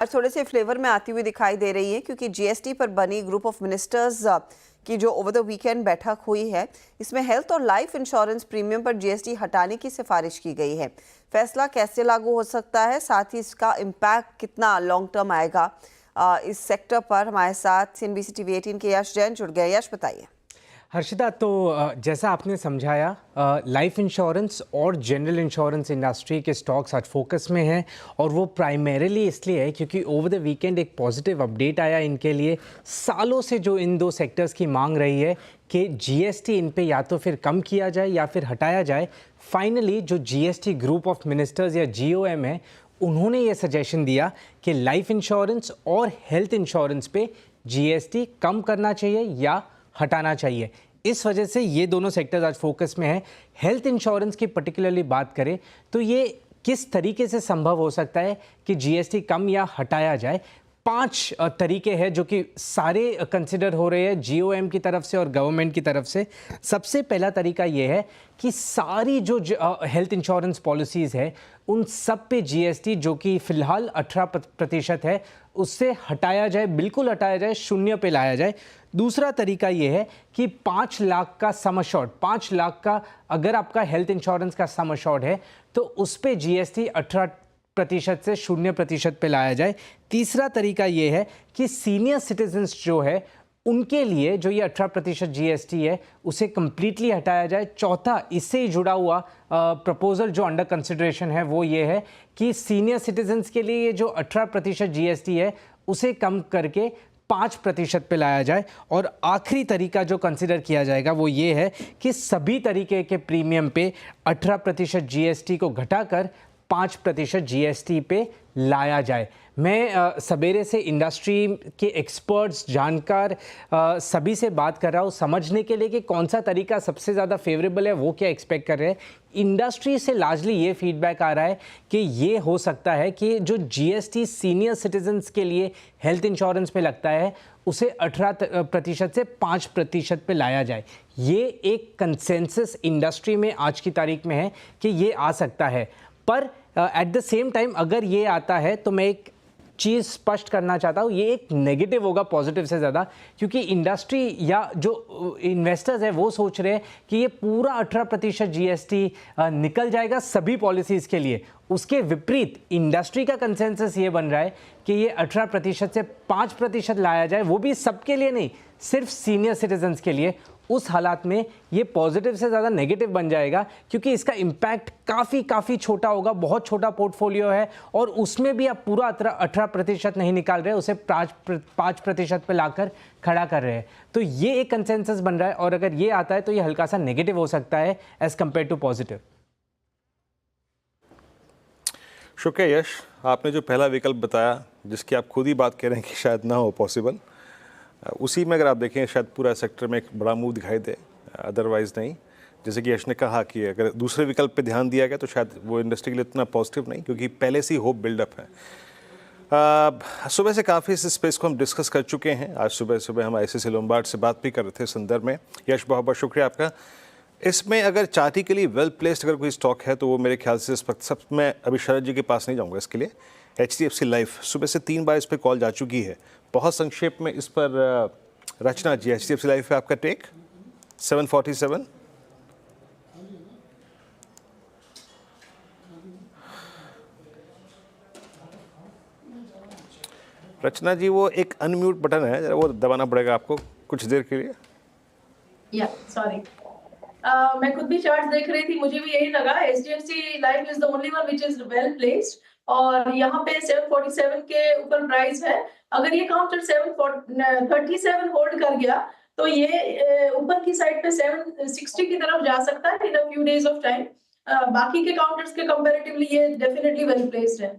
और थोड़े से फ्लेवर में आती हुई दिखाई दे रही है क्योंकि जीएसटी पर बनी ग्रुप ऑफ मिनिस्टर्स की जो ओवर द वीकेंड बैठक हुई है, इसमें हेल्थ और लाइफ इंश्योरेंस प्रीमियम पर जीएसटी हटाने की सिफारिश की गई है। फैसला कैसे लागू हो सकता है, साथ ही इसका इम्पैक्ट कितना लॉन्ग टर्म आएगा इस सेक्टर पर, हमारे साथ सीएनबीसी टीवी 18 के यश जैन जुड़ गए। यश, बताइए। हर्षिता, तो जैसा आपने समझाया, लाइफ इंश्योरेंस और जनरल इंश्योरेंस इंडस्ट्री के स्टॉक्स आज फोकस में हैं और वो प्राइमरीली इसलिए है क्योंकि ओवर द वीकेंड एक पॉजिटिव अपडेट आया इनके लिए। सालों से जो इन दो सेक्टर्स की मांग रही है कि जीएसटी इन पे या तो फिर कम किया जाए या फिर हटाया जाए, फाइनली जो जीएसटी ग्रुप ऑफ मिनिस्टर्स या जीओएम है, उन्होंने ये सजेशन दिया कि लाइफ इंश्योरेंस और हेल्थ इंश्योरेंस पे जीएसटी कम करना चाहिए या हटाना चाहिए। इस वजह से ये दोनों सेक्टर्स आज फोकस में है। हेल्थ इंश्योरेंस की पर्टिकुलरली बात करें तो ये किस तरीके से संभव हो सकता है कि जीएसटी कम या हटाया जाए। 5 तरीके हैं जो कि सारे कंसिडर हो रहे हैं जीओएम की तरफ से और गवर्नमेंट की तरफ से। सबसे पहला तरीका ये है कि सारी जो हेल्थ इंश्योरेंस पॉलिसीज़ है उन सब पे जीएसटी जो कि फ़िलहाल 18% है उससे हटाया जाए, बिल्कुल हटाया जाए, 0 पे लाया जाए। दूसरा तरीका ये है कि 5 लाख का सम अश्योर्ड, 5 लाख का अगर आपका हेल्थ इंश्योरेंस का सम अश्योर्ड है तो उस पे जीएसटी 18% से 0% पे लाया जाए। तीसरा तरीका ये है कि सीनियर सिटीजन्स जो है उनके लिए जो ये 18% जीएसटी है उसे कंप्लीटली हटाया जाए। चौथा, इससे ही जुड़ा हुआ प्रपोजल जो अंडर कंसिडरेशन है वो ये है कि सीनियर सिटीजन्स के लिए ये जो 18% जीएसटी है उसे कम करके 5% पे लाया जाए। और आखिरी तरीका जो कंसिडर किया जाएगा वो ये है कि सभी तरीके के प्रीमियम पे 18% जीएसटी को घटाकर 5% जीएसटी पे लाया जाए। मैं सवेरे से इंडस्ट्री के एक्सपर्ट्स, जानकार सभी से बात कर रहा हूँ समझने के लिए कि कौन सा तरीका सबसे ज़्यादा फेवरेबल है, वो क्या एक्सपेक्ट कर रहे हैं। इंडस्ट्री से लार्जली ये फीडबैक आ रहा है कि ये हो सकता है कि जो जीएसटी सीनियर सिटीजन्स के लिए हेल्थ इंश्योरेंस पे लगता है उसे 18% से 5% पे लाया जाए। ये एक कंसेंसस इंडस्ट्री में आज की तारीख में है कि ये आ सकता है। पर एट द सेम टाइम अगर ये आता है तो मैं एक चीज़ स्पष्ट करना चाहता हूँ, ये एक नेगेटिव होगा पॉजिटिव से ज़्यादा, क्योंकि इंडस्ट्री या जो इन्वेस्टर्स है वो सोच रहे हैं कि ये पूरा 18% जीएसटी निकल जाएगा सभी पॉलिसीज़ के लिए। उसके विपरीत इंडस्ट्री का कंसेंसस ये बन रहा है कि ये 18% से 5% लाया जाए, वो भी सबके लिए नहीं, सिर्फ सीनियर सिटीजन्स के लिए। उस हालात में ये पॉजिटिव से ज़्यादा नेगेटिव बन जाएगा क्योंकि इसका इम्पैक्ट काफ़ी छोटा होगा। बहुत छोटा पोर्टफोलियो है और उसमें भी आप पूरा 18% नहीं निकाल रहे, उसे 5% पे लाकर खड़ा कर रहे हैं। तो ये एक कंसेंसस बन रहा है और अगर ये आता है तो ये हल्का सा नेगेटिव हो सकता है एज कम्पेयर टू पॉजिटिव। शुक्रिया यश। आपने जो पहला विकल्प बताया जिसकी आप खुद ही बात कह रहे हैं कि शायद ना हो पॉसिबल, उसी में अगर आप देखें शायद पूरा सेक्टर में एक बड़ा मूव दिखाई दे, अदरवाइज़ नहीं। जैसे कि यश ने कहा कि अगर दूसरे विकल्प पे ध्यान दिया गया तो शायद वो इंडस्ट्री के लिए इतना पॉजिटिव नहीं, क्योंकि पहले से ही होप बिल्डअप है। सुबह से काफ़ी इस स्पेस को हम डिस्कस कर चुके हैं। आज सुबह हम ICICI लोम्बार्ड से बात भी कर रहे थे इस संदर्भ में। यश, बहुत बहुत शुक्रिया आपका। इसमें अगर चार्टी के लिए वेल प्लेस्ड अगर कोई स्टॉक है तो वो मेरे ख्याल से इस वक्त सब, मैं अभी शरद जी के पास नहीं जाऊँगा इसके लिए। HDFC लाइफ सुबह से 3 बार इस पर कॉल जा चुकी है। बहुत संक्षेप में इस पर रचना जी, HDFC लाइफ पे आपका टेक 747। रचना जी, वो एक अनम्यूट बटन है, जरा वो दबाना पड़ेगा आपको कुछ देर के लिए। या सॉरी, मैं खुद भी चार्ट्स देख रही थी, मुझे भी यही लगा। HDFC life is the only one which is well placed और यहाँ पे 747 के ऊपर प्राइस है। अगर ये काउंटर 737 होल्ड कर गया तो ये ऊपर की साइड पे 760 की तरफ जा सकता है in a few days of time. बाकी के काउंटर्स के कंपैरेटिवली ये डेफिनेटली वेल प्लेस्ड है।